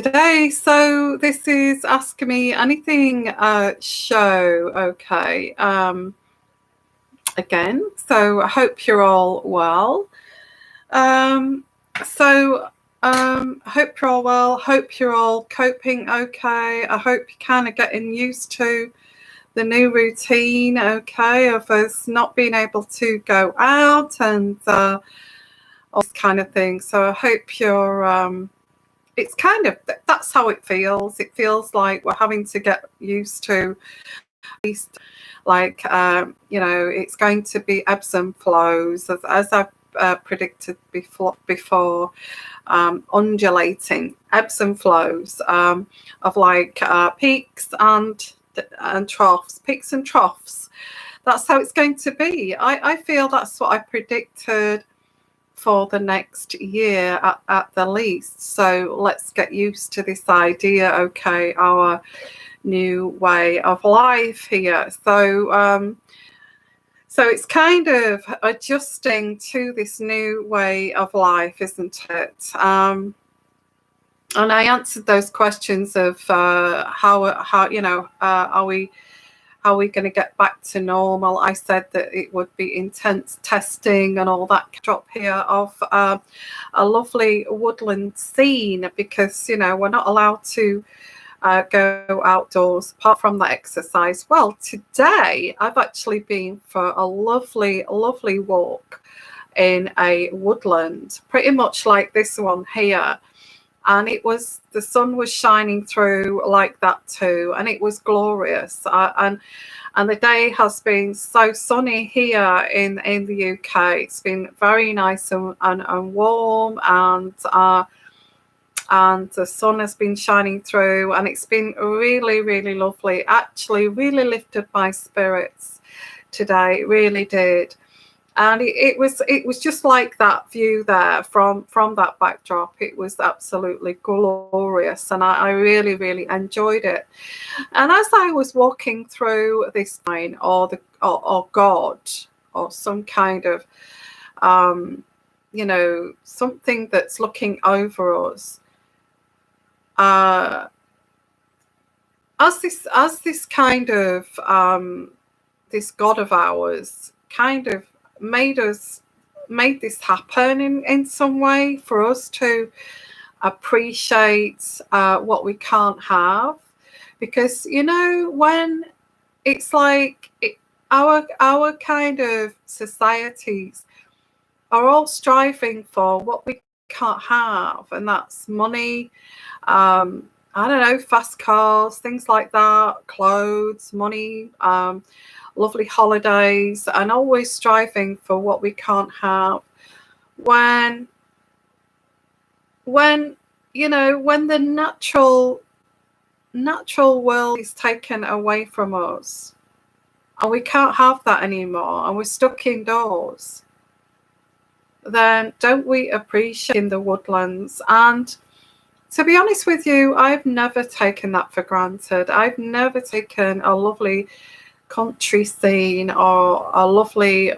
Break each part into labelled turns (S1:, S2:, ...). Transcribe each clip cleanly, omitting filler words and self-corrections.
S1: today. So this is Ask Me Anything show. Okay. Again. So I hope you're all well. Um, I hope you're all well. Hope you're all coping okay. I hope you're kind of getting used to the new routine, okay, of us not being able to go out and all this kind of thing. So I hope you're it's kind of, that's how it feels. It feels like we're having to get used to, at least, like, it's going to be ebbs and flows, as I've predicted before, undulating ebbs and flows of like peaks and troughs. That's how it's going to be. I feel that's what I predicted for the next year at the least. So let's get used to this idea, okay, our new way of life here. So it's kind of adjusting to this new way of life, isn't it? And I answered those questions of how are we going to get back to normal? I said that it would be intense testing and all that drop here of a lovely woodland scene, because we're not allowed to go outdoors apart from that exercise. Well, today I've actually been for a lovely walk in a woodland, pretty much like this one here. And the sun was shining through like that too, and it was glorious. And the day has been so sunny here in the UK. It's been very nice and warm, and the sun has been shining through, and it's been really lovely. Actually, really lifted my spirits today. It really did. And it was just like that view there from that backdrop. It was absolutely glorious, and I really enjoyed it. And as I was walking through this sign, or God, or some kind of something that's looking over us, as this kind of this God of ours kind of made this happen in some way, for us to appreciate what we can't have. Because when it's like our kind of societies are all striving for what we can't have, and that's money, I don't know, fast cars, things like that, clothes, money, lovely holidays, and always striving for what we can't have. When the natural world is taken away from us, and we can't have that anymore, and we're stuck indoors, then don't we appreciate in the woodlands? And to be honest with you, I've never taken that for granted. I've never taken a lovely country scene, or a lovely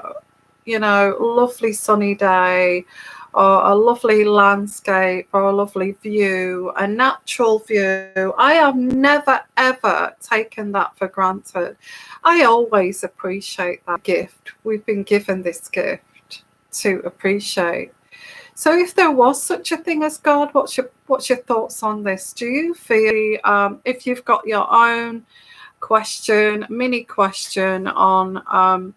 S1: sunny day, or a lovely landscape, or a lovely view, a natural view. I have never ever taken that for granted. I always appreciate that gift. We've been given this gift to appreciate. So if there was such a thing as God, what's your thoughts on this? Do you feel, if you've got your own mini question on,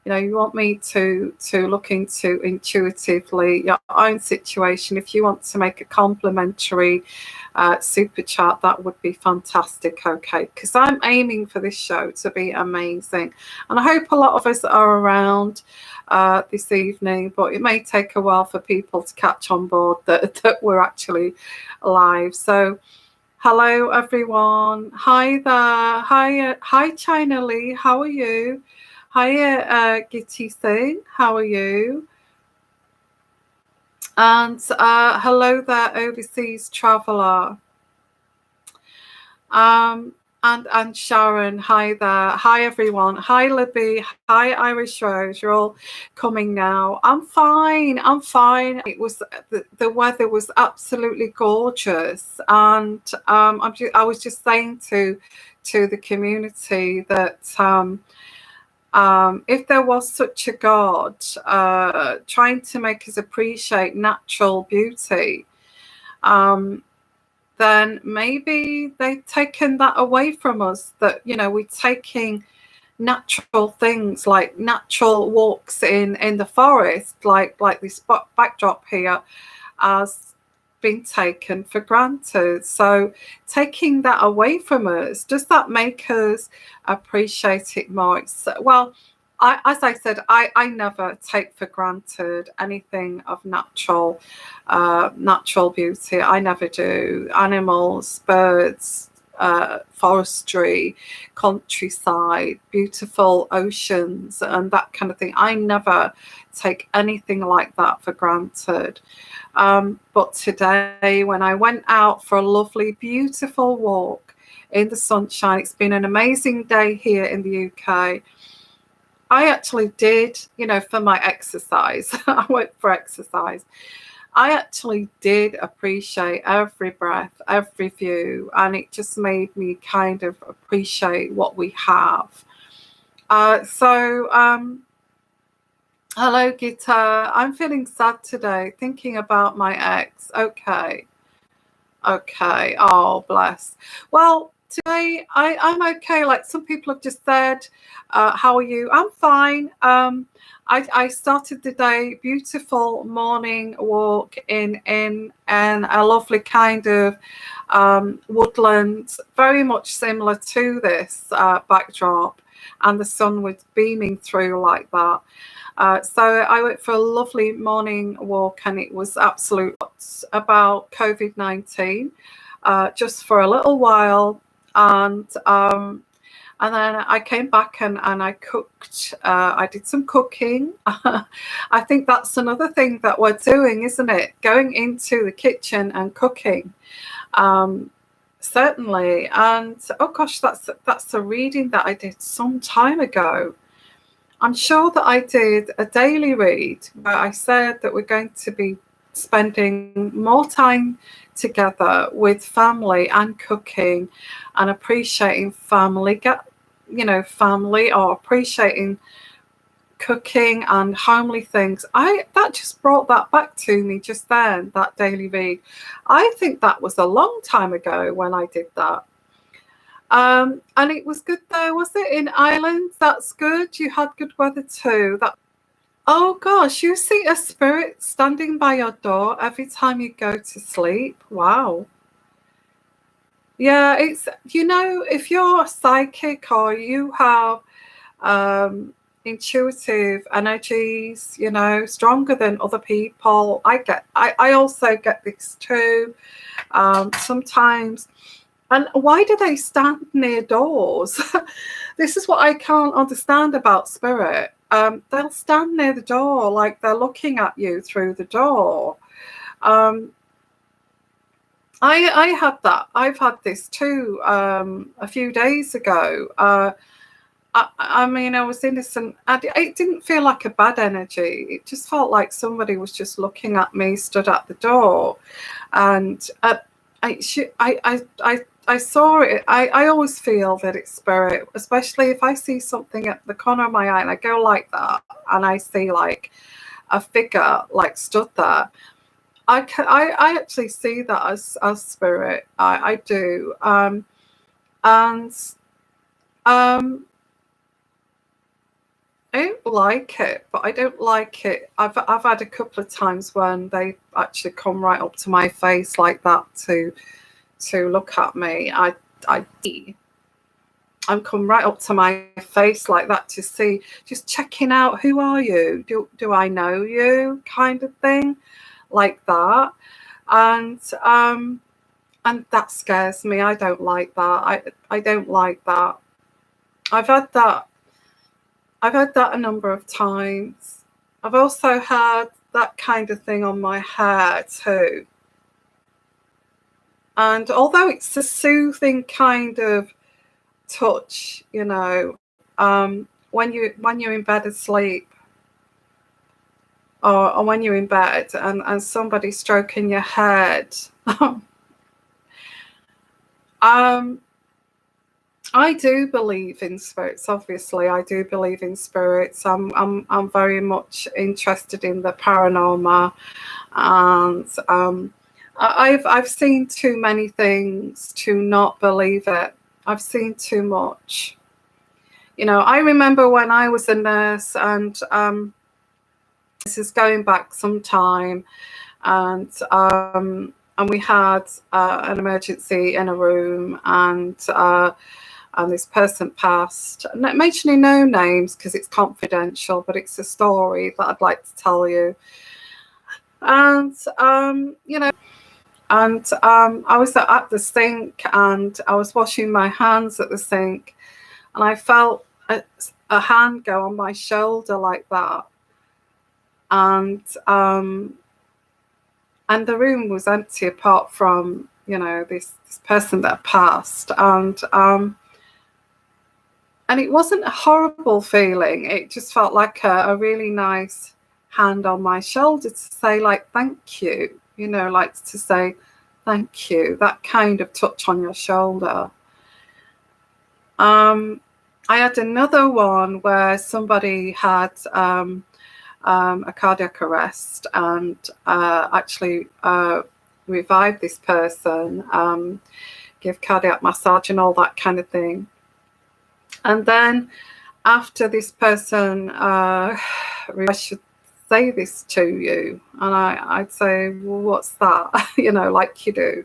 S1: you want me to look into intuitively your own situation, if you want to make a complimentary super chat, that would be fantastic, okay? Because I'm aiming for this show to be amazing, and I hope a lot of us are around this evening, but it may take a while for people to catch on board that we're actually live. So hello everyone. Hi there. Hi China Lee, how are you? Hi Gitty Singh, how are you? And hello there, overseas traveller. And And Sharon, hi there. Hi everyone. Hi Libby. Hi Irish Rose. You're all coming now. I'm fine. I'm fine. It was the weather was absolutely gorgeous, and I was just saying to the community that if there was such a God trying to make us appreciate natural beauty, then maybe they've taken that away from us, that, you know, we're taking natural things like natural walks in the forest, like this backdrop here, as been taken for granted. So taking that away from us, does that make us appreciate it more? Well, as I said, I never take for granted anything of natural beauty. I never do. Animals, birds, forestry, countryside, beautiful oceans, and that kind of thing. I never take anything like that for granted. But today, when I went out for a lovely, beautiful walk in the sunshine, it's been an amazing day here in the UK. I actually did, you know, for my exercise, I went for exercise. I actually did appreciate every breath, every view, and it just made me kind of appreciate what we have. Hello, Guitar. I'm feeling sad today, thinking about my ex. Okay. Oh, bless. Well, today I'm okay. Like some people have just said, how are you? I'm fine. I started the day, beautiful morning walk in a lovely kind of woodland, very much similar to this backdrop, and the sun was beaming through like that. So I went for a lovely morning walk, and it was absolute about COVID-19, just for a little while, and then I came back and I cooked. I did some cooking. I think that's another thing that we're doing, isn't it? Going into the kitchen and cooking. Certainly. And oh gosh, that's a reading that I did some time ago. I'm sure that I did a daily read where I said that we're going to be spending more time together with family and cooking and appreciating family, family, or appreciating cooking and homely things. That just brought that back to me just then, that daily read. I think that was a long time ago when I did that. And it was good there, was it, in Ireland? That's good. You had good weather too. Oh gosh, you see a spirit standing by your door every time you go to sleep. Wow. Yeah, it's, you know, if you're psychic or you have intuitive energies, you know, stronger than other people. I also get this too. Sometimes. And why do they stand near doors? This is what I can't understand about spirit. They'll stand near the door like they're looking at you through the door. I had that. I've had this too a few days ago. I mean, I was innocent. It didn't feel like a bad energy. It just felt like somebody was just looking at me, stood at the door, and I saw it. I always feel that it's spirit, especially if I see something at the corner of my eye and I go like that and I see like a figure like stood there. I actually see that as spirit. I do. And I don't like it, but I don't like it. I've had a couple of times when they actually come right up to my face like that to look at me. I'm come right up to my face like that to see, just checking out, who are you? Do I know you? Kind of thing, like that. And that scares me. I don't like that. I don't like that. I've had that a number of times. I've also had that kind of thing on my hair too. And although it's a soothing kind of touch, you know, when you're in bed asleep, or when you're in bed and somebody's stroking your head. I do believe in spirits. Obviously, I do believe in spirits. I'm very much interested in the paranormal, and I've seen too many things to not believe it. I've seen too much. You know, I remember when I was a nurse, and this is going back some time, and we had an emergency in a room, and this person passed. Not mentioning no names because it's confidential, but it's a story that I'd like to tell you. And you know, and I was at the sink, and I was washing my hands at the sink, and I felt a hand go on my shoulder like that, and the room was empty apart from, you know, this person that passed, and it wasn't a horrible feeling. It just felt like a really nice hand on my shoulder to say, like, thank you, you know, like to say thank you, that kind of touch on your shoulder. I had another one where somebody had a cardiac arrest, and actually revived this person, give cardiac massage and all that kind of thing. And then after this person, I should say this to you, and I'd say, well, what's that? You know, like you do.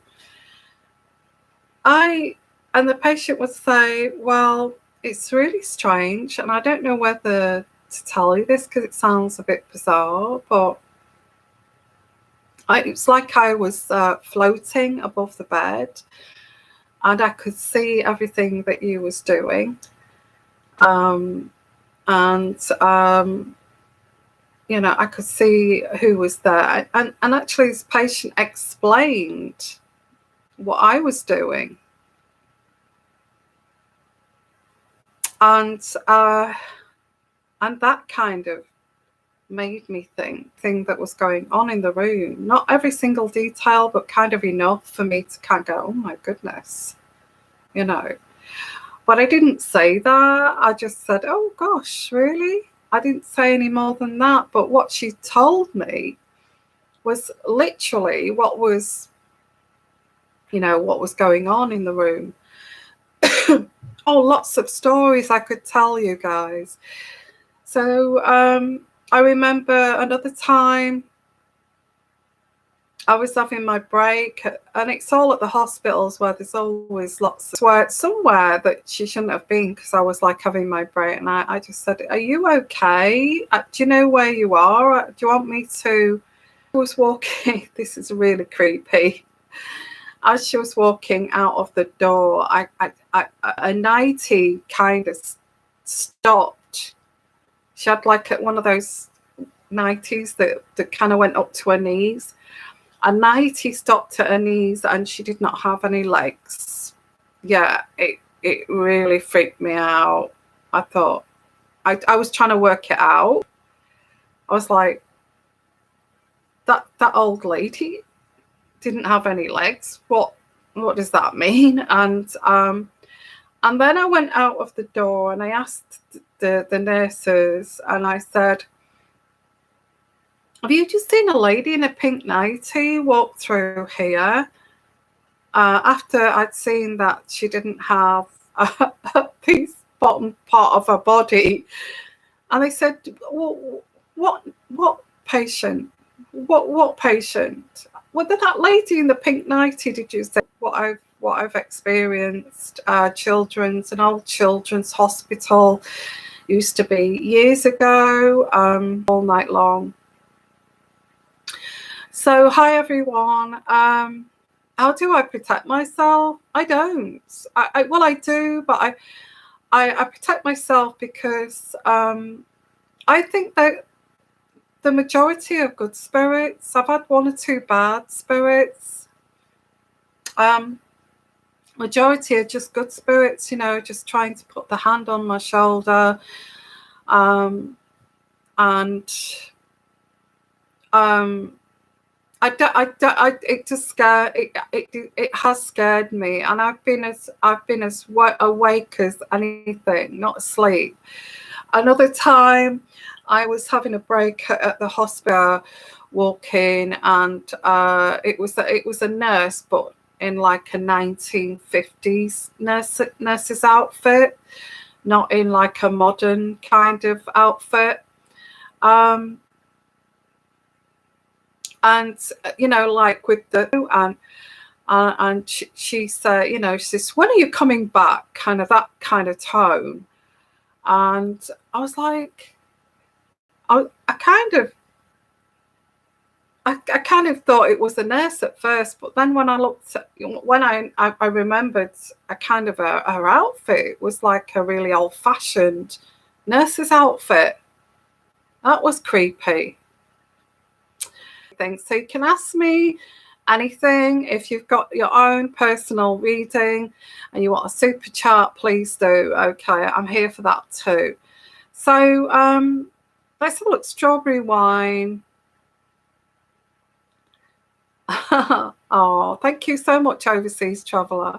S1: And the patient would say, well, it's really strange, and I don't know whether to tell you this because it sounds a bit bizarre, but it's like I was floating above the bed, and I could see everything that you was doing. You know, I could see who was there, and actually this patient explained what I was doing, and that kind of made me think that was going on in the room. Not every single detail, but kind of enough for me to kind of go, oh my goodness, you know. But I didn't say that. I just said, oh gosh, really? I didn't say any more than that. But what she told me was literally what was, you know, what was going on in the room. Oh, lots of stories I could tell you guys. So I remember another time I was having my break, and it's all at the hospitals where there's always lots of somewhere that she shouldn't have been, because I was like having my break, and I just said, are you okay? Do you know where you are? Do you want me to? I was walking, this is really creepy. As she was walking out of the door, a nightie kind of stopped. She had like one of those nighties that kind of went up to her knees. A nightie stopped at her knees, and she did not have any legs. Yeah, it really freaked me out. I thought, I was trying to work it out. I was like, that old lady didn't have any legs. What does that mean? And then I went out of the door, and I asked the nurses, and I said, have you just seen a lady in a pink nightie walk through here? After I'd seen that she didn't have this bottom part of her body. And they said, well, what patient? What patient? Well, that lady in the pink nightie, did you say? What I've experienced, an old children's hospital used to be years ago, all night long. So, hi everyone. How do I protect myself? I don't. Well, I do, but I protect myself because I think that the majority of good spirits, I've had one or two bad spirits. majority are just good spirits, you know, just trying to put the hand on my shoulder. And it just it has scared me, and I've been as awake as anything, not asleep. Another time, I was having a break at the hospital, walking, and it was a nurse, but in like a 1950s nurse's outfit, not in like a modern kind of outfit. And you know, like with the and she said, you know, she says, "When are you coming back?" Kind of that kind of tone. And I was like, I kind of thought it was a nurse at first, but then when I looked at, when I remembered a kind of her outfit was like a really old fashioned nurse's outfit. That was creepy. So you can ask me anything. If you've got your own personal reading and you want a super chat, please do. Okay, I'm here for that too. So let's have a look. Strawberry wine. Oh, thank you so much, Overseas Traveller.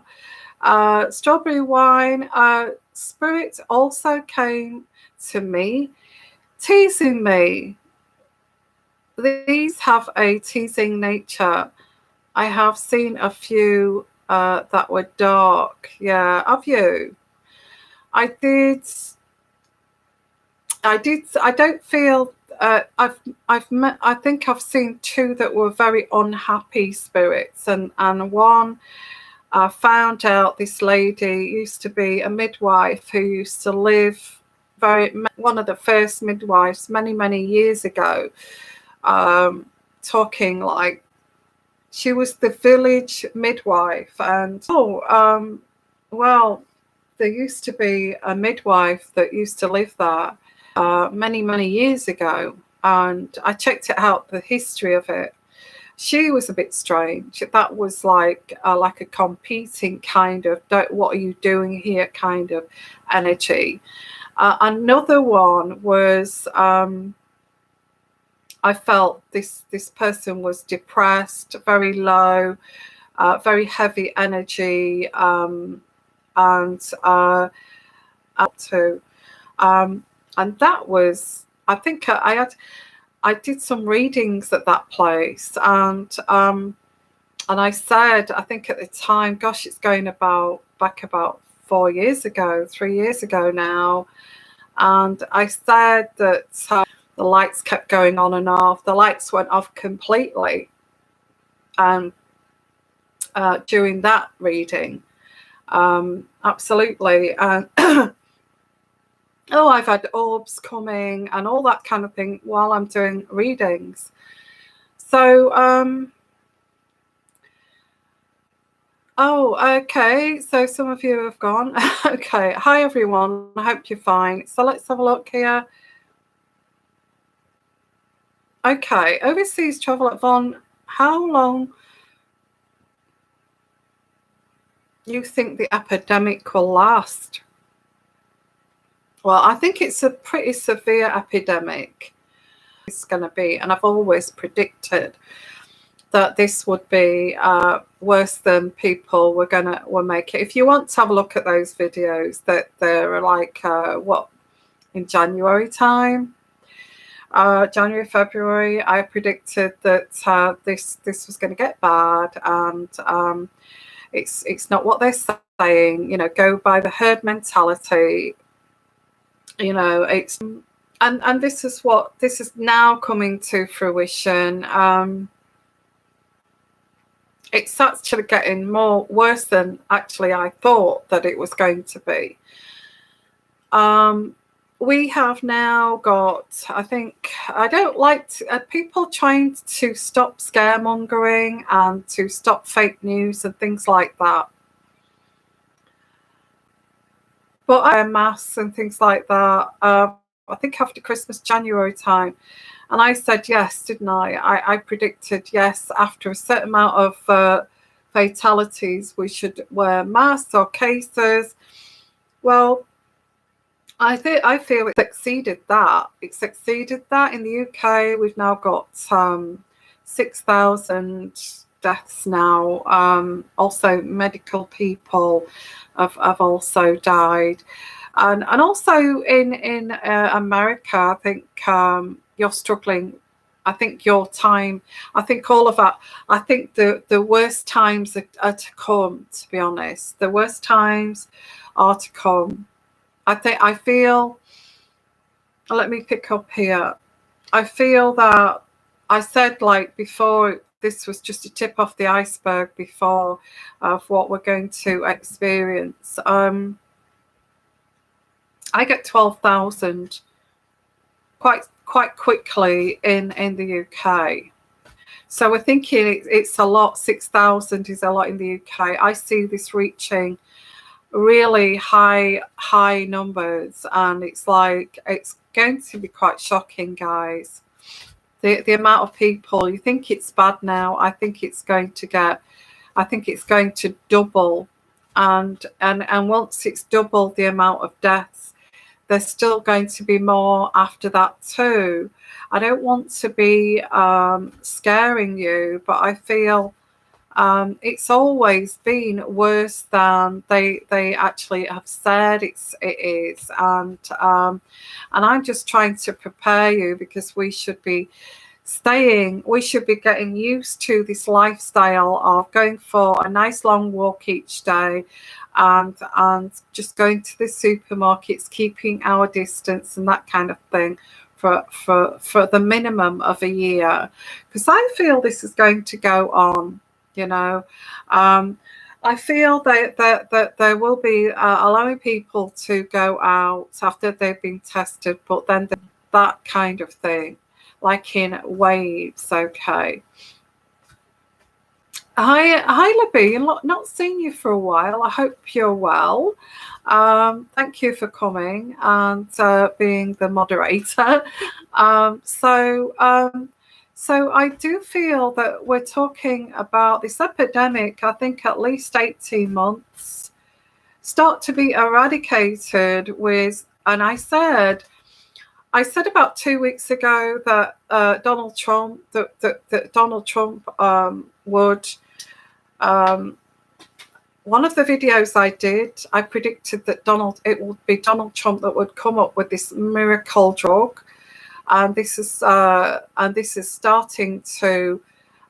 S1: Strawberry wine. Spirit also came to me, teasing me. These have a teasing nature. I have seen a few that were dark. Yeah, have you? I did. I don't feel. I've met. I think I've seen two that were very unhappy spirits, and one. I found out this lady used to be a midwife who used to live one of the first midwives many years ago. Talking like she was the village midwife, and well, there used to be a midwife that used to live there many years ago, and I checked it out, the history of it. She was a bit strange. That was like a competing kind of what are you doing here kind of energy. Another one was I felt this person was depressed, very low, very heavy energy, and and that was, I think I did some readings at that place, and I said, I think at the time, gosh, it's going back about 4 years ago, 3 years ago now, and I said that the lights kept going on and off. The lights went off completely during that reading. Absolutely. Oh, I've had orbs coming and all that kind of thing while I'm doing readings. So, oh, okay. So some of you have gone. Okay. Hi, everyone. I hope you're fine. So let's have a look here. Okay. Overseas travel at Von. How long you think the epidemic will last? Well, I think it's a pretty severe epidemic. It's going to be, and I've always predicted that this would be worse than people will make it. If you want to have a look at those videos, that they're like in January time, January, February, I predicted that this was going to get bad, and it's not what they're saying. You know, go by the herd mentality. You know, it's and this is now coming to fruition. It's actually getting worse than actually I thought that it was going to be. We have now got, I think, I don't like people trying to stop scaremongering and to stop fake news and things like that. But I wear masks and things like that. I think after Christmas, January time. And I said yes, didn't I? I predicted yes after a certain amount of fatalities, we should wear masks or cases. Well, I feel it exceeded that. It's exceeded that in the UK. We've now got 6,000 deaths now. Also, medical people have also died, and also in America, I think you're struggling. I think your time. I think all of that. I think the worst times are to come. To be honest, the worst times are to come. I feel, let me pick up here. I feel that I said, like, before, this was just a tip off the iceberg before of what we're going to experience. I get 12,000 quite quickly in the UK. So we're thinking it's a lot. 6,000 is a lot in the UK. I see this reaching really high numbers, and it's like, it's going to be quite shocking, guys. The amount of people, you think it's bad now, I think it's going to double, and once it's doubled the amount of deaths, there's still going to be more after that too. I don't want to be scaring you, but I feel it's always been worse than they actually have said it is, and I'm just trying to prepare you, because we should be getting used to this lifestyle of going for a nice long walk each day, and just going to the supermarkets, keeping our distance and that kind of thing for the minimum of a year, because I feel this is going to go on. I feel that there will be allowing people to go out after they've been tested, but then that kind of thing, like in waves. Okay. Hi, Libby. Not seen you for a while. I hope you're well. Thank you for coming and being the moderator. So I do feel that we're talking about this epidemic, I think at least 18 months, start to be eradicated with, and I said about 2 weeks ago that Donald Trump would, one of the videos I did, I predicted that it would be Donald Trump that would come up with this miracle drug. And this is starting to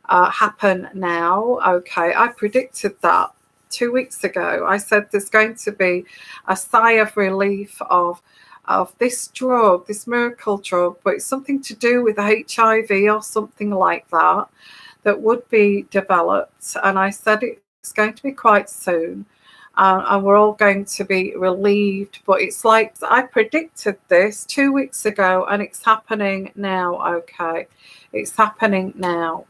S1: happen now. Okay, I predicted that 2 weeks ago. I said there's going to be a sigh of relief of this drug, this miracle drug, but it's something to do with HIV or something like that would be developed. And I said it's going to be quite soon. And we're all going to be relieved. But it's like I predicted this 2 weeks ago, and it's happening now. Okay, it's happening now,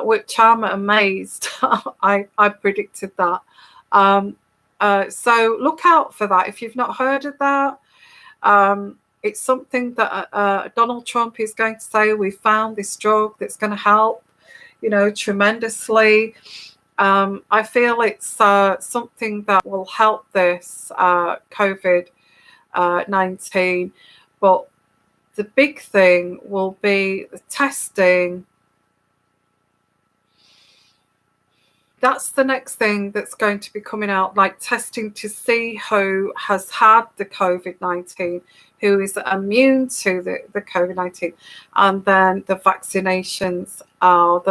S1: which I'm amazed. I predicted that. So look out for that. If you've not heard of that, it's something that Donald Trump is going to say. We found this drug that's going to help, tremendously. I feel it's something that will help this COVID-19, but the big thing will be the testing. That's the next thing that's going to be coming out, like testing to see who has had the COVID-19, who is immune to the COVID-19, and then the vaccinations are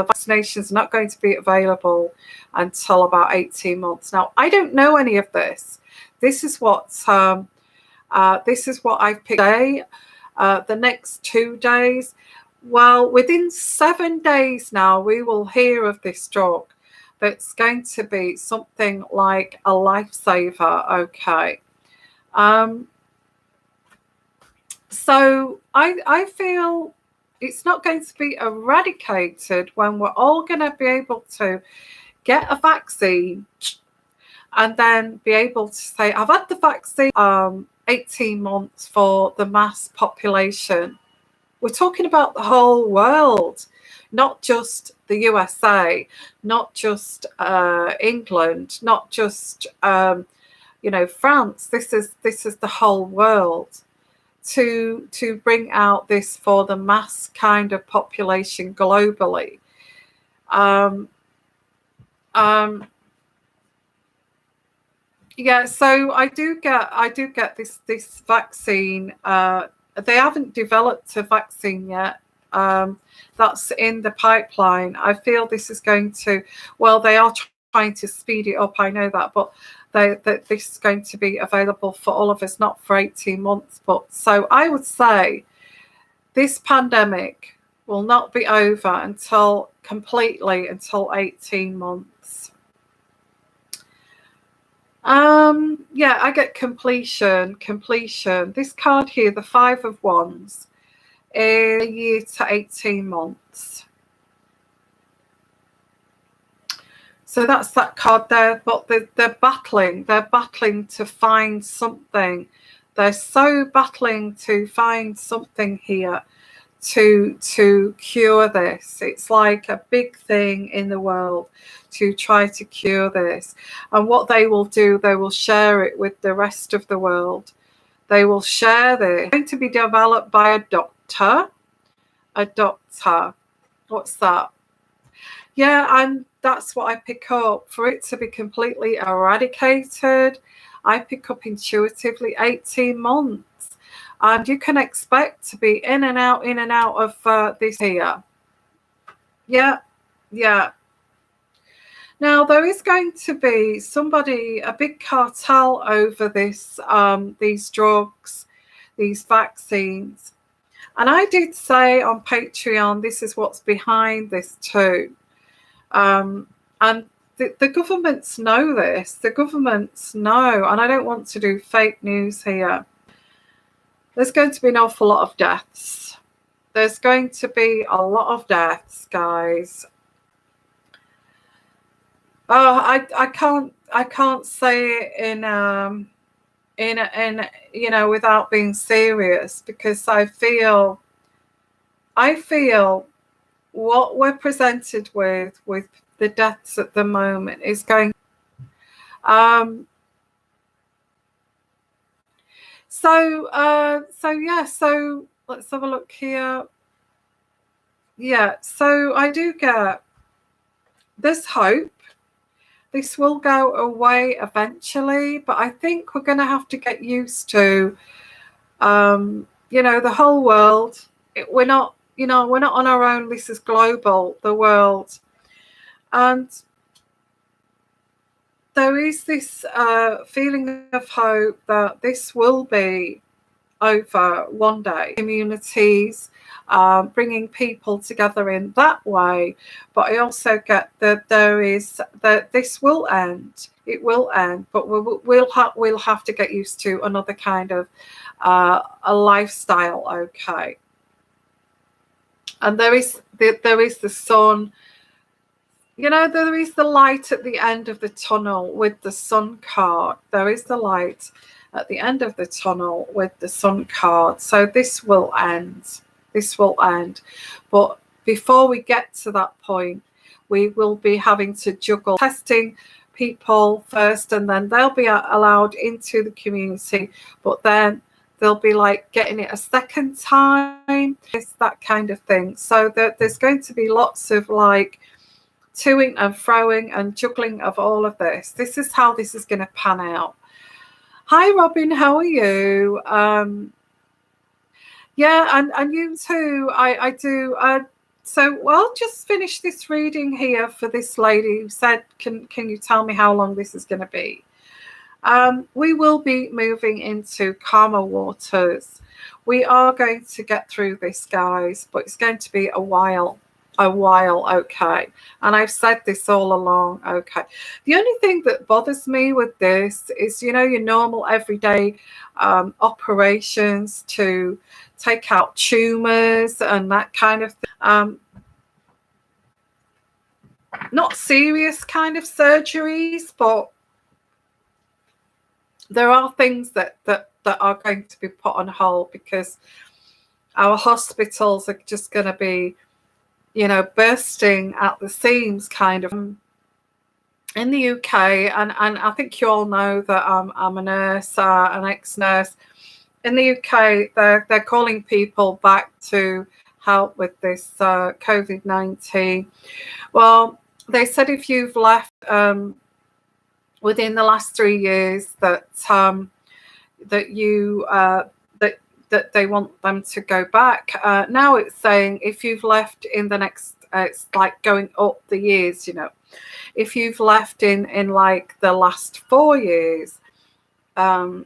S1: not going to be available until about 18 months. Now, I don't know any of this. This is what I've picked today. The next 2 days. Well, within 7 days now, we will hear of this drug. That's going to be something like a lifesaver. Okay. So I feel it's not going to be eradicated when we're all going to be able to get a vaccine and then be able to say, I've had the vaccine 18 months for the mass population. We're talking about the whole world. not just the USA, not just England, not just France. This is the whole world, to bring out this for the mass kind of population globally. Yeah, so I do get this vaccine. They haven't developed a vaccine yet. That's in the pipeline. I feel this is going to, well, they are trying to speed it up. I know that, but this is going to be available for all of us, not for 18 months. But so I would say this pandemic will not be over until 18 months. Yeah, I get completion. This card here, the 5 of Wands, is a year to 18 months. So that's that card there, but they're battling to find something. They're so battling to find something here to cure this. It's like a big thing in the world to try to cure this. And what they will do, they will share it with the rest of the world. They will share this. It's going to be developed by a doctor. What's that? Yeah, and that's what I pick up. For it to be completely eradicated, I pick up intuitively 18 months. And you can expect to be in and out of this here. Yeah. Now, there is going to be somebody, a big cartel over this, these drugs, these vaccines. And I did say on Patreon, this is what's behind this too. And the governments know this. The governments know, and I don't want to do fake news here. There's going to be an awful lot of deaths. There's going to be a lot of deaths, guys. Oh, I can't say it in without being serious, because I feel what we're presented with the deaths at the moment is going. So let's have a look here. Yeah, so I do get this hope. This will go away eventually, but I think we're going to have to get used to, the whole world. We're not on our own. This is global, the world. And there is this feeling of hope that this will be over one day. Communities, bringing people together in that way. But I also get that this will end. It will end, but we'll have to get used to another kind of a lifestyle. Okay. And there is the sun. There is the light at the end of the tunnel with the sun card. There is the light at the end of the tunnel with the sun card. So this will end. But before we get to that point, we will be having to juggle testing people first, and then they'll be allowed into the community, but then they'll be like getting it a second time. It's that kind of thing. So there's going to be lots of like toing and froing and juggling of all of this. This is how this is going to pan out. Hi, Robin. How are you? Yeah, and you too. I do. So I'll just finish this reading here for this lady who said, can you tell me how long this is going to be? We will be moving into calmer waters. We are going to get through this, guys, but it's going to be a while, okay? And I've said this all along, okay? The only thing that bothers me with this is, your normal everyday operations to take out tumors and that kind of thing. Not serious kind of surgeries, but there are things that are going to be put on hold because our hospitals are just going to be bursting at the seams, kind of. In the UK, and I think you all know that I'm a nurse, an ex-nurse. In the UK, they're calling people back to help with this COVID-19. Well, they said if you've left within the last 3 years, that you that they want them to go back. Now it's saying if you've left in the next, it's like going up the years, if you've left in like the last 4 years, then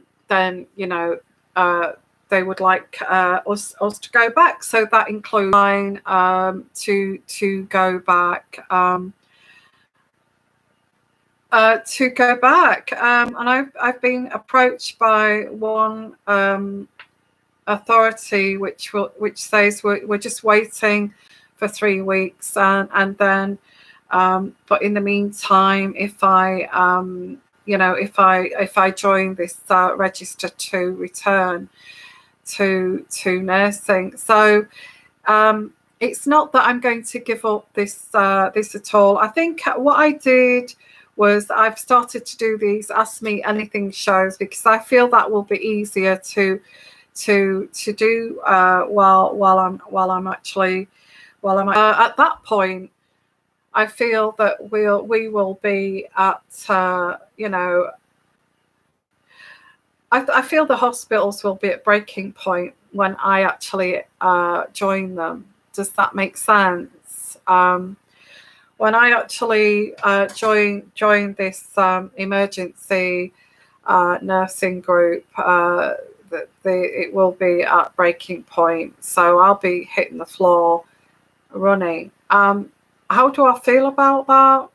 S1: they would like us to go back. So that includes mine, to go back, and I've been approached by one authority which says we're just waiting for 3 weeks, and then but in the meantime, if I if I join this register to return to nursing. So it's not that I'm going to give up this at all. I think what I did was I've started to do these Ask Me Anything shows, because I feel that will be easier to do while I'm actually at that point. I feel that we will be at I feel the hospitals will be at breaking point when I actually join them. Does that make sense? When I actually join this emergency nursing group, it will be at breaking point. So I'll be hitting the floor running. How do I feel about that?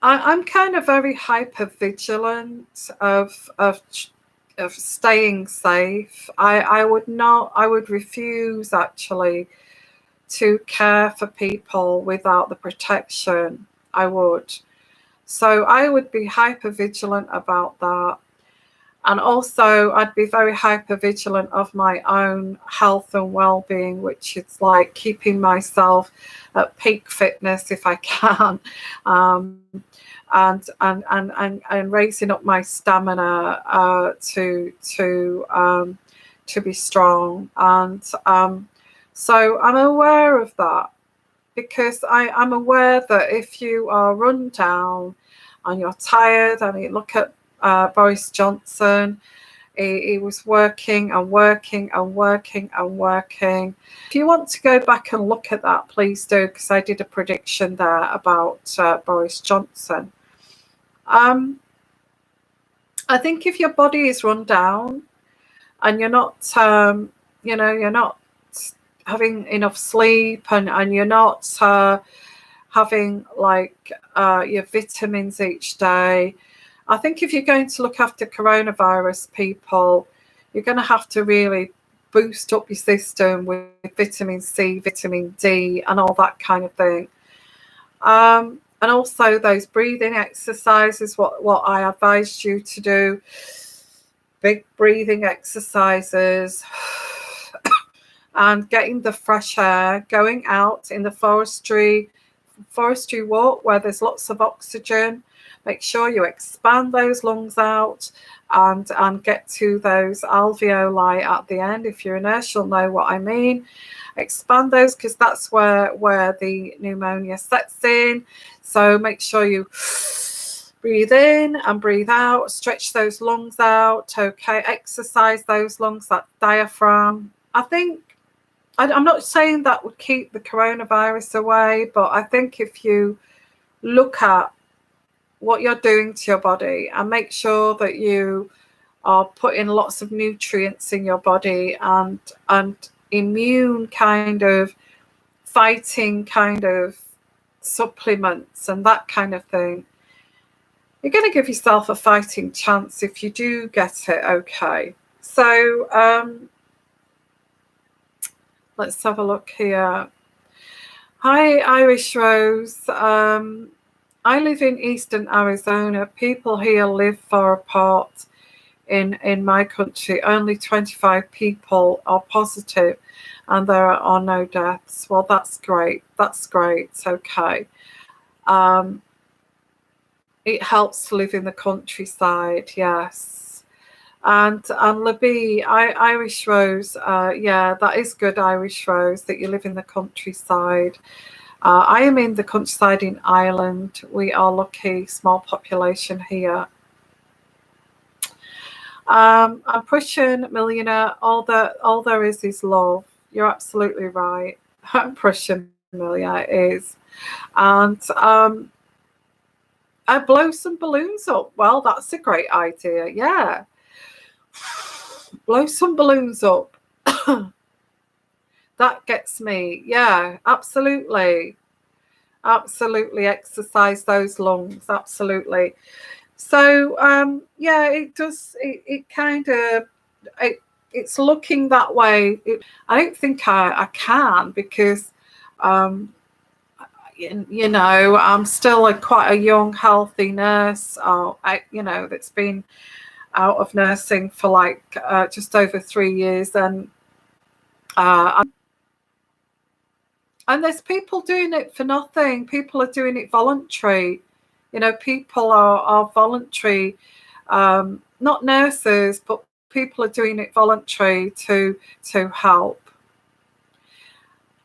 S1: I'm kind of very hyper vigilant of staying safe. I would refuse actually to care for people without the protection. I would. So I would be hyper vigilant about that. And also I'd be very hyper vigilant of my own health and well-being, which is like keeping myself at peak fitness if I can, and raising up my stamina to be strong. And so I'm aware of that, because I'm aware that if you are run down and you're tired, and you look at Boris Johnson, he was working and working and working and working. If you want to go back and look at that, please do, because I did a prediction there about Boris Johnson. I think if your body is run down and you're not, you're not having enough sleep, and you're not having like your vitamins each day, I think if you're going to look after coronavirus people, you're going to have to really boost up your system with vitamin C, vitamin D, and all that kind of thing. And also those breathing exercises, what I advised you to do, big breathing exercises, and getting the fresh air, going out in the forestry walk where there's lots of oxygen. Make sure you expand those lungs out and get to those alveoli at the end. If you're a nurse, you'll know what I mean. Expand those, because that's where the pneumonia sets in. So make sure you breathe in and breathe out, stretch those lungs out. Okay, exercise those lungs, that diaphragm. I think, I'm not saying that would keep the coronavirus away, but I think if you look at what you're doing to your body and make sure that you are putting lots of nutrients in your body and immune kind of fighting kind of supplements and that kind of thing, you're going to give yourself a fighting chance if you do get it. Okay, so let's have a look here. Hi, Irish Rose. I live in eastern Arizona. People here live far apart. in my country, only 25 people are positive and there are no deaths. Well, that's great. That's great. It's okay. It helps to live in the countryside, yes. And Libby, Irish Rose, yeah, that is good, Irish Rose, that you live in the countryside. I am in the countryside in Ireland. We are lucky, small population here. I'm pushing, Millionaire. All there is love. You're absolutely right. I'm pushing, Millionaire, it is. And I blow some balloons up. Well, that's a great idea. Yeah. Blow some balloons up. That gets me. Yeah, absolutely. Absolutely. Exercise those lungs. Absolutely. So, yeah, it does. It kind of, it's looking that way. I don't think I can because, you know, I'm still quite a young, healthy nurse. That's been out of nursing for like just over 3 years, and there's people doing it for nothing. People are doing it voluntary. You know, people are voluntary, not nurses, but people are doing it voluntary to help.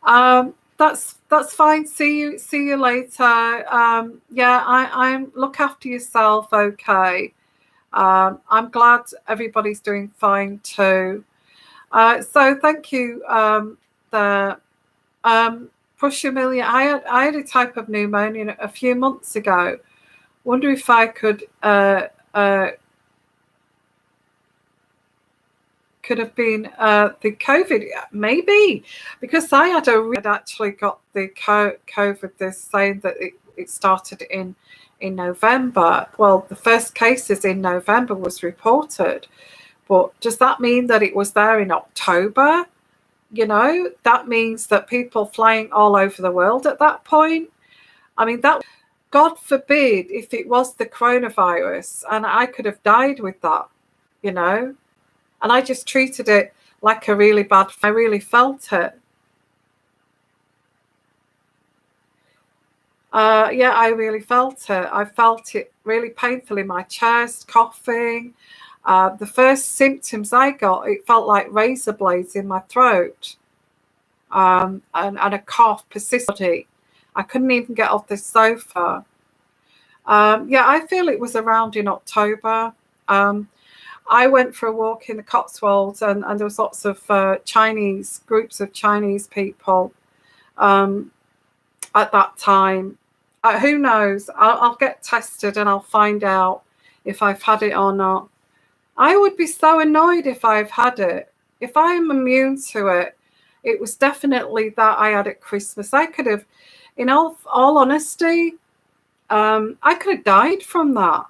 S1: That's fine. See you later. Yeah, I'm look after yourself. Okay. I'm glad everybody's doing fine too. So thank you. Push a million. I had a type of pneumonia a few months ago. Wonder if I could have been the COVID, maybe, because I'd actually got the COVID. They're saying that it started in November. Well, the first cases in November was reported, but does that mean that it was there in October? You know, that means that people flying all over the world at that point. I mean, that, God forbid, if it was the coronavirus, and I could have died with that, you know. And I just treated it like a really bad. I really felt it. Yeah, I really felt it. I felt it really painful in my chest, coughing. The first symptoms I got, it felt like razor blades in my throat, and a cough persisted. I couldn't even get off the sofa. Yeah, I feel it was around in October. I went for a walk in the Cotswolds, and there was lots of groups of Chinese people at that time. Who knows? I'll get tested and I'll find out if I've had it or not. I would be so annoyed if I've had it. If I'm immune to it, it was definitely that I had at Christmas. I could have, in all honesty, I could have died from that.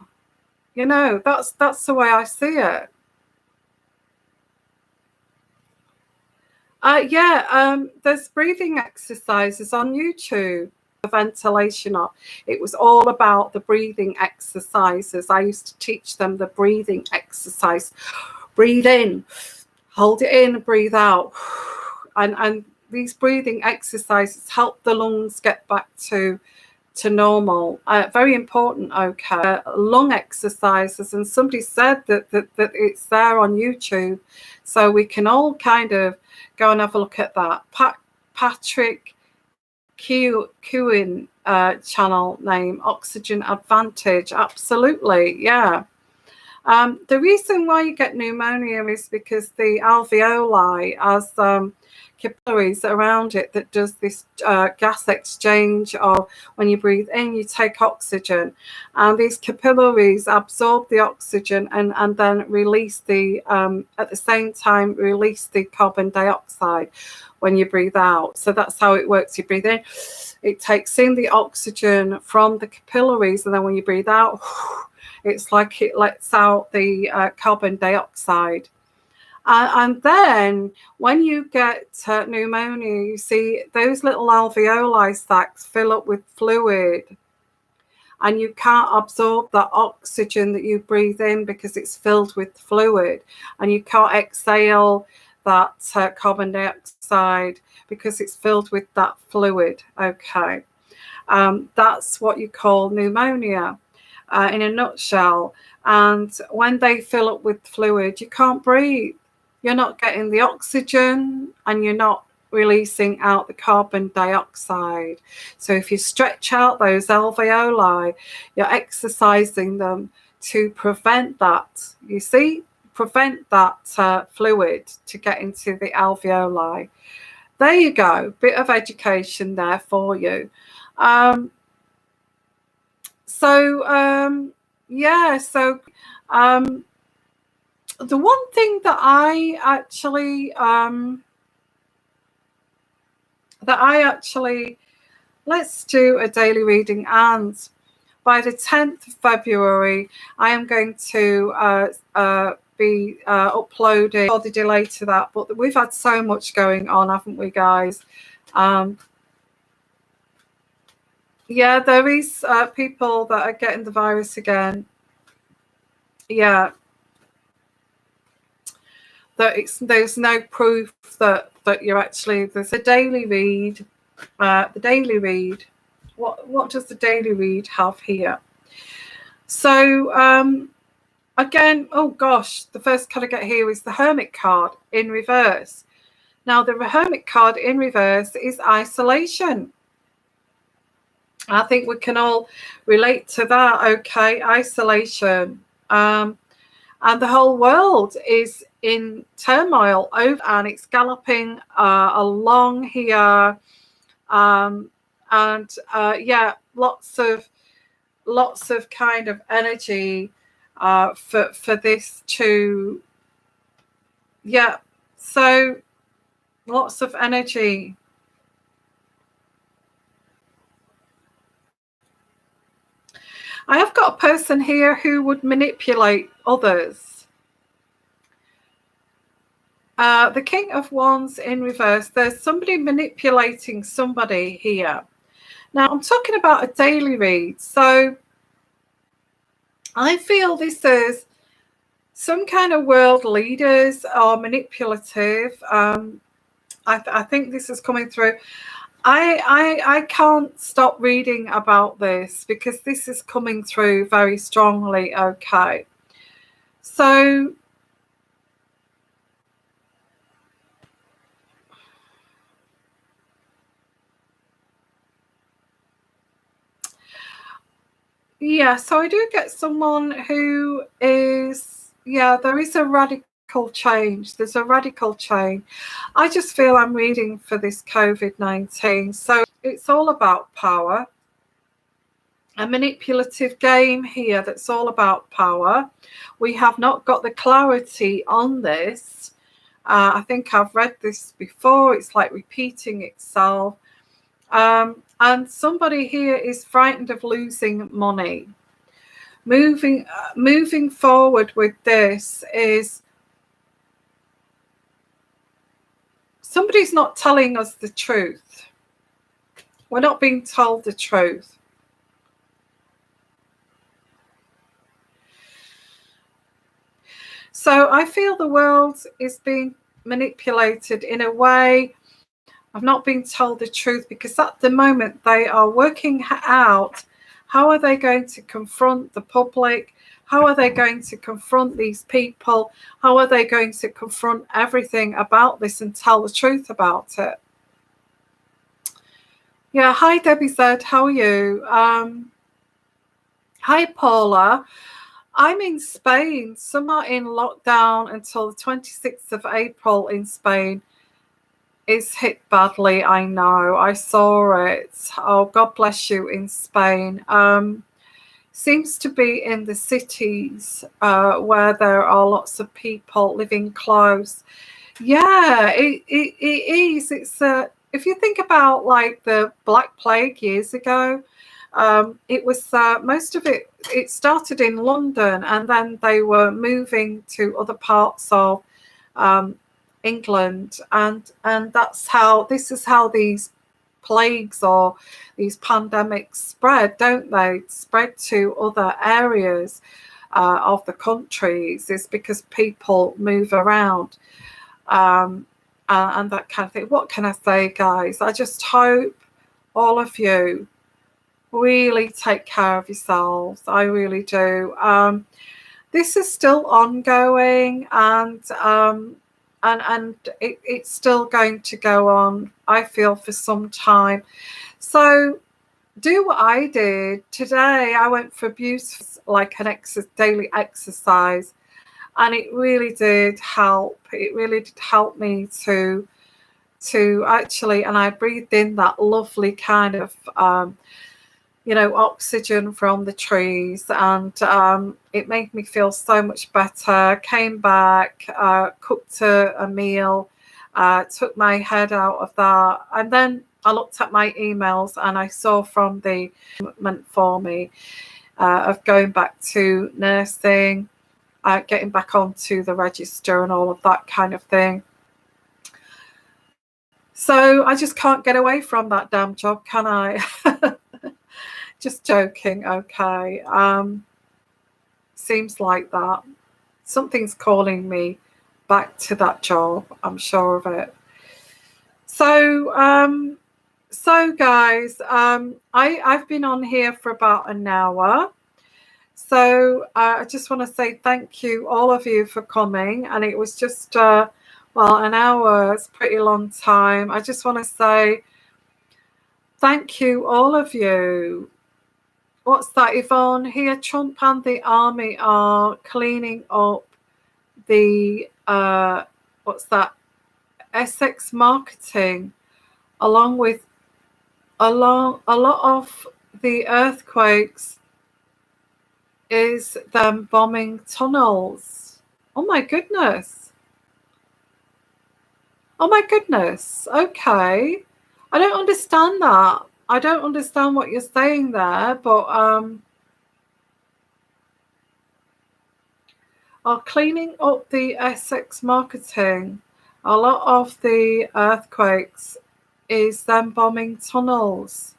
S1: You know, that's the way I see it. Yeah, there's breathing exercises on YouTube. Ventilation off. It was all about the breathing exercises. I used to teach them the breathing exercise. Breathe in, hold it in, breathe out. And these breathing exercises help the lungs get back to normal. Very important. Okay, lung exercises, and somebody said that it's there on YouTube, so we can all kind of go and have a look at that. Patrick Kewin channel name, Oxygen Advantage. Absolutely, yeah. The reason why you get pneumonia is because the alveoli has capillaries around it that does this gas exchange, or when you breathe in you take oxygen, and these capillaries absorb the oxygen and then release the at the same time release the carbon dioxide when you breathe out. So that's how it works. You breathe in, it takes in the oxygen from the capillaries, and then when you breathe out, it's like it lets out the carbon dioxide. And then when you get pneumonia, you see those little alveoli sacs fill up with fluid. and you can't absorb that oxygen that you breathe in because it's filled with fluid, and you can't exhale that carbon dioxide because it's filled with that fluid. Okay, that's what you call pneumonia in a nutshell. And when they fill up with fluid, you can't breathe. You're not getting the oxygen, and you're not releasing out the carbon dioxide. So if you stretch out those alveoli, you're exercising them to prevent that. You see, prevent that fluid to get into the alveoli. There you go, bit of education there for you. The one thing that I actually let's do a daily reading, and by the 10th of February I am going to be uploading, or the delay to that, but we've had so much going on, haven't we, guys? Yeah, there is people that are getting the virus again. Yeah, that there's no proof that you're actually. There's a daily read. The daily read. What does the daily read have here? So again, oh gosh, the first card I get here is the Hermit card in reverse. Now the Hermit card in reverse is isolation. I think we can all relate to that. Okay, isolation. And the whole world is in turmoil over, and it's galloping along here. Yeah, lots of kind of energy for this to, yeah. So lots of energy. I have got a person here who would manipulate others. The King of Wands in reverse. There's somebody manipulating somebody here. Now, I'm talking about a daily read. So I feel this is some kind of world leaders are manipulative. I think this is coming through. I can't stop reading about this because this is coming through very strongly. Okay, so yeah, so I do get someone who is, yeah, there is a radical change. There's a radical change. I just feel I'm reading for this COVID-19. So it's all about power. A manipulative game here that's all about power. We have not got the clarity on this. I think I've read this before. It's like repeating itself. And somebody here is frightened of losing money. Moving forward with this is somebody's not telling us the truth. We're not being told the truth. So I feel the world is being manipulated in a way. I've not been told the truth, because at the moment they are working out how are they going to confront the public, how are they going to confront these people, how are they going to confront everything about this and tell the truth about it. Yeah, hi Debbie Z, how are you? Hi Paula. I'm in Spain. Some are in lockdown until the 26th of April in Spain. It's hit badly, I know. I saw it. Oh, God bless you in Spain. Seems to be in the cities where there are lots of people living close. Yeah, it is. It's if you think about like the Black Plague years ago, it was most of it. It started in London, and then they were moving to other parts of England, and that's how this is how these plagues or these pandemics spread, don't they? Spread to other areas of the countries, is because people move around and that kind of thing. What can I say, guys? I just hope all of you really take care of yourselves. I really do. This is still ongoing, and it's still going to go on, I feel, for some time. So do what I did today. I went for abuse, like an daily exercise, and it really did help. It really did help me to actually, and I breathed in that lovely kind of oxygen from the trees, and it made me feel so much better. Came back, cooked a meal, took my head out of that, and then I looked at my emails and I saw from the government for me of going back to nursing, getting back onto the register and all of that kind of thing. So I just can't get away from that damn job, can I? Just joking, okay. Seems like that. Something's calling me back to that job, I'm sure of it. So guys, I've been on here for about an hour. So I just want to say thank you, all of you, for coming. And it was just, well, an hour is a pretty long time. I just want to say thank you, all of you. What's that, Yvonne? Here, Trump and the army are cleaning up the, what's that, Essex marketing, along with a lot of the earthquakes is them bombing tunnels. Oh my goodness. Oh my goodness. Okay. I don't understand that. I don't understand what you're saying there, but are cleaning up the Essex marketing. A lot of the earthquakes is them bombing tunnels.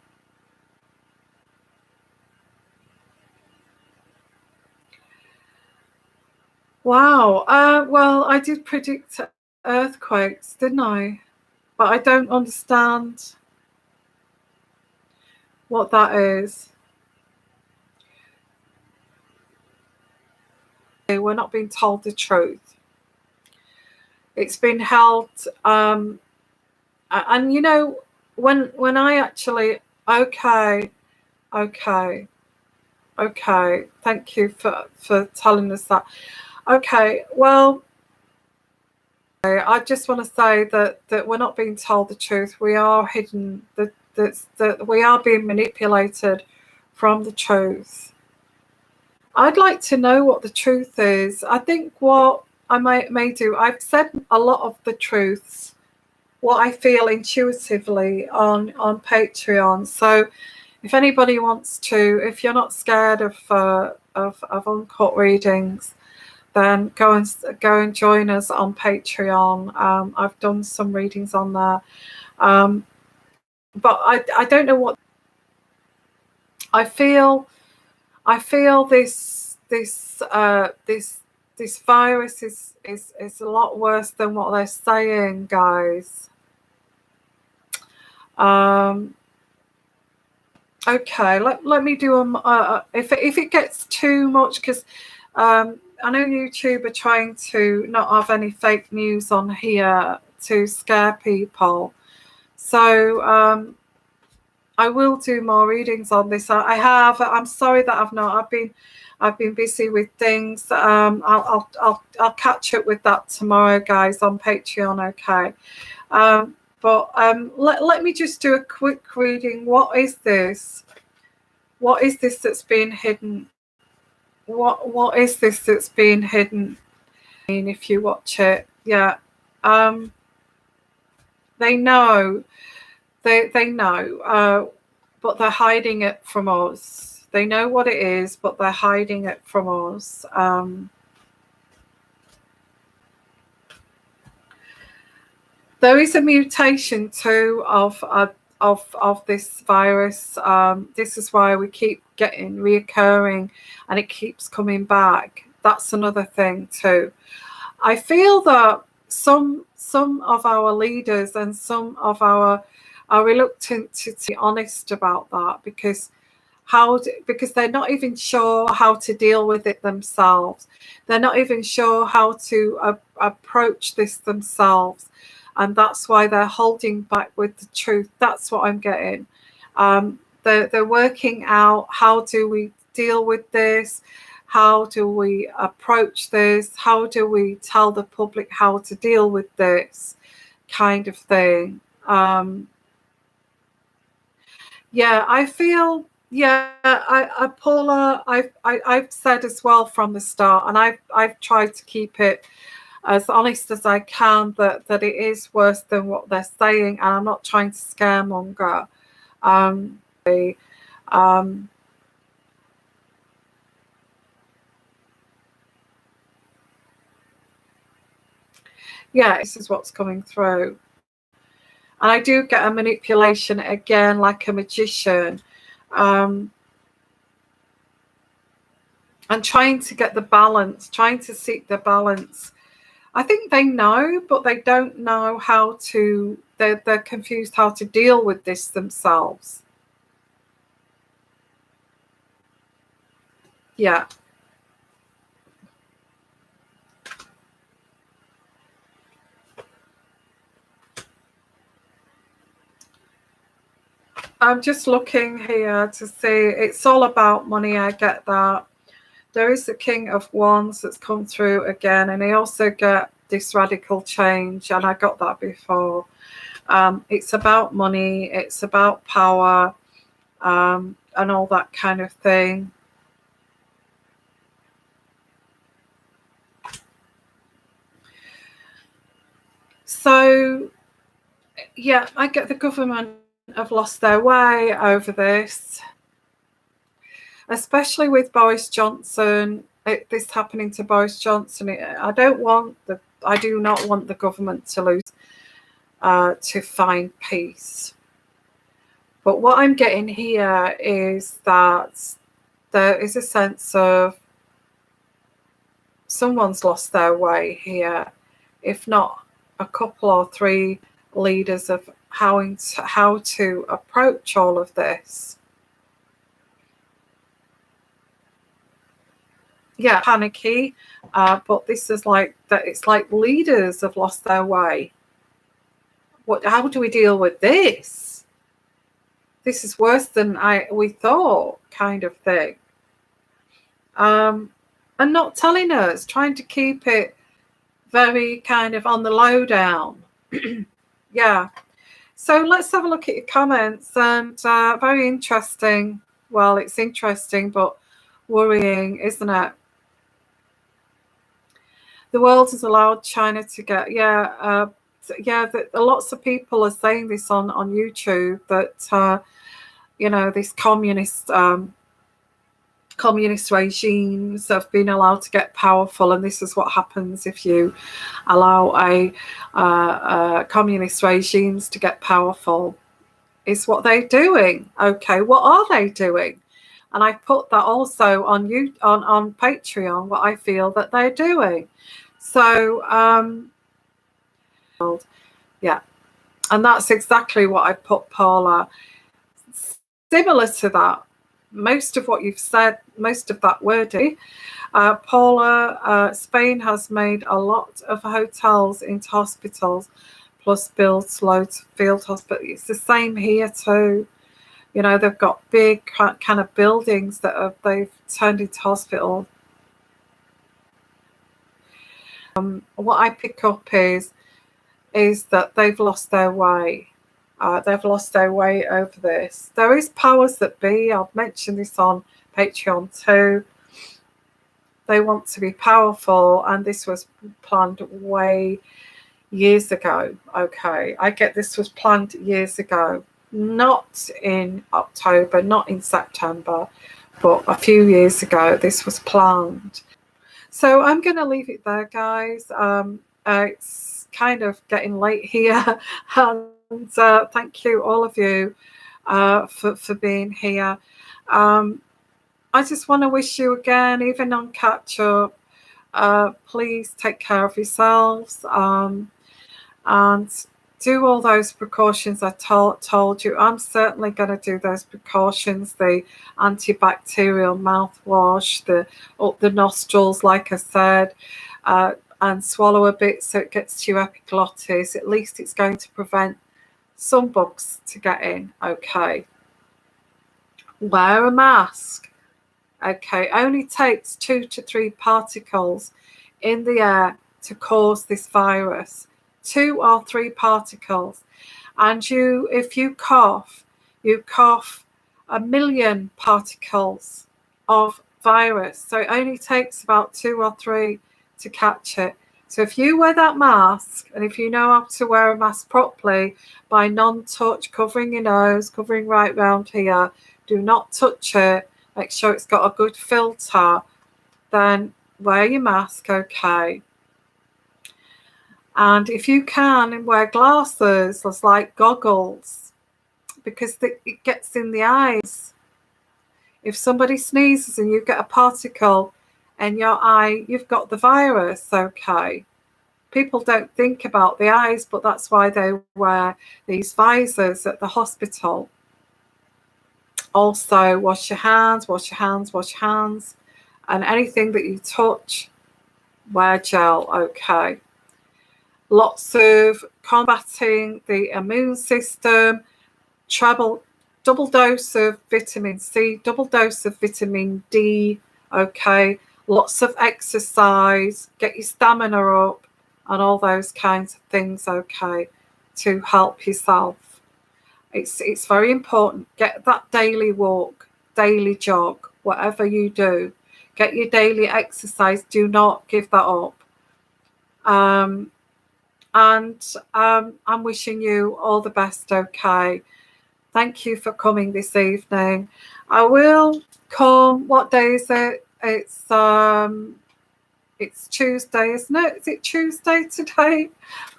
S1: Wow. Well, I did predict earthquakes, didn't I? But I don't understand what that is. We're not being told the truth. It's been held, and you know, when I actually, okay, thank you for telling us that. Okay, well, I just want to say that we're not being told the truth. We are hidden, that we are being manipulated from the truth. I'd like to know what the truth is. I think what I may do, I've said a lot of the truths, what I feel intuitively on Patreon. So if anybody wants to, if you're not scared of uncut readings, then go and join us on Patreon. I've done some readings on there, but I don't know what I feel. I feel this virus is a lot worse than what they're saying, guys. Okay, let me do if it gets too much, because I know YouTube are trying to not have any fake news on here to scare people. So I will do more readings on this. I have. I'm sorry that I've not. I've been busy with things. I'll catch up with that tomorrow, guys, on Patreon. Okay. But let me just do a quick reading. What is this? What is this that's being hidden? What is this that's being hidden? If you watch it, yeah. They know. They know, but they're hiding it from us. They know what it is, but they're hiding it from us. There is a mutation too of of this virus. This is why we keep getting reoccurring and it keeps coming back. That's another thing too. I feel that some of our leaders and some of our are reluctant to be honest about that, because because they're not even sure how to deal with it themselves. They're not even sure how to approach this themselves, and that's why they're holding back with the truth. That's what I'm getting. They're working out, how do we deal with this? How do we approach this? How do we tell the public how to deal with this kind of thing? Yeah, I feel. Yeah, Paula, I've said as well from the start, and I've tried to keep it as honest as I can, that it is worse than what they're saying, and I'm not trying to scaremonger. Um, yeah, this is what's coming through. And I do get a manipulation again, like a magician. And trying to get the balance, trying to seek the balance. I think they know, but they don't know how to, they're confused how to deal with this themselves. Yeah. I'm just looking here to see. It's all about money. I get that. There is the King of Wands that's come through again, and I also get this radical change, and I got that before. It's about money. It's about power, and all that kind of thing. So, yeah, I get the government have lost their way over this, especially with Boris Johnson. This happening to Boris Johnson. I do not want the government to lose, to find peace. But what I'm getting here is that there is a sense of someone's lost their way here, if not a couple or three leaders of how to approach all of this. Yeah, panicky, but this is like that. It's like leaders have lost their way. How do we deal with this? This is worse than we thought, kind of thing. And not telling us, trying to keep it very kind of on the lowdown. Yeah. So let's have a look at your comments. And very interesting. Well, it's interesting, but worrying, isn't it? The world has allowed China to get, lots of people are saying this on YouTube, that these communist regimes have been allowed to get powerful, and this is what happens if you allow a communist regimes to get powerful. Is what they're doing. Okay, what are they doing? And I put that also on Patreon, what I feel that they're doing. So yeah, and that's exactly what I put, Paula. Similar to that, most of what you've said, most of that wording, Paula, Spain has made a lot of hotels into hospitals, plus builds loads of field hospitals. It's the same here too. They've got big kind of buildings that they've turned into hospitals. What I pick up is that they've lost their way. They've lost their way over this. There is powers that be. I've mentioned this on Patreon too. They want to be powerful, and this was planned way years ago. Okay, I get this was planned years ago, not in October, not in September, but a few years ago this was planned. So I'm going to leave it there, guys. It's kind of getting late here. thank you, all of you, for being here. I just want to wish you again, even on catch up, please take care of yourselves, and do all those precautions I told you. I'm certainly going to do those precautions, the antibacterial mouthwash, the up the nostrils, like I said, and swallow a bit so it gets to your epiglottis. At least it's going to prevent some bugs to get in. Okay. Wear a mask. Okay. Only takes 2 to 3 particles in the air to cause this virus. 2 or 3 particles. And if you cough 1,000,000 particles of virus. So it only takes about 2 or 3 to catch it. So if you wear that mask, and if you know how to wear a mask properly by non-touch, covering your nose, covering right round here, do not touch it, make sure it's got a good filter, then wear your mask, okay. And if you can, wear glasses, like goggles, because it gets in the eyes. If somebody sneezes and you get a particle in your eye, you've got the virus, okay. People don't think about the eyes, but that's why they wear these visors at the hospital. Also, wash your hands, and anything that you touch, wear gel, okay. Lots of combating the immune system, double dose of vitamin C, double dose of vitamin D, okay. Lots of exercise, get your stamina up, and all those kinds of things, okay, to help yourself. It's very important. Get that daily walk, daily jog, whatever you do. Get your daily exercise. Do not give that up. And I'm wishing you all the best, okay. Thank you for coming this evening. I will come. What day is it? It's Tuesday, isn't it? Is it Tuesday today?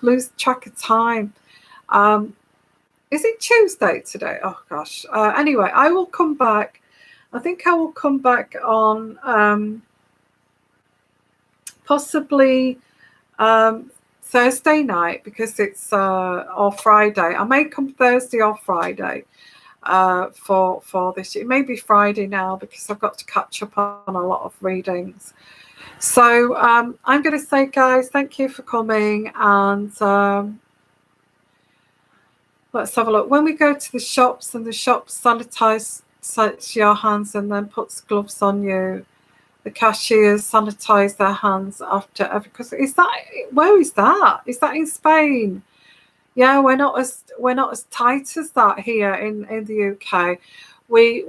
S1: Lose track of time. Is it Tuesday today? Oh gosh. Anyway, I will come back. I think I will come back on possibly Thursday night, because it's or Friday. I may come Thursday or Friday for this. It may be Friday now, because I've got to catch up on a lot of readings. So I'm going to say, guys, thank you for coming, and let's have a look. When we go to the shops, and the shops sanitize your hands and then puts gloves on you, the cashiers sanitize their hands after every. Because where is that? Is that in Spain? Yeah, we're not as tight as that here in the UK. We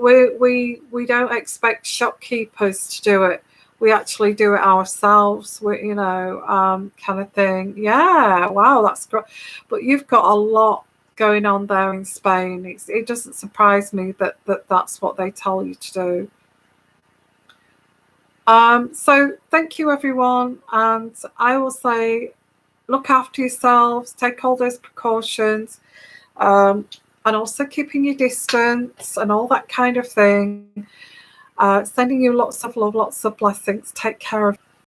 S1: don't expect shopkeepers to do it. We actually do it ourselves. Kind of thing. Yeah, wow, that's great. But you've got a lot going on there in Spain. It doesn't surprise me that that's what they tell you to do. So thank you, everyone, and I will say, look after yourselves, take all those precautions, and also keeping your distance and all that kind of thing. Sending you lots of love, lots of blessings. Take care of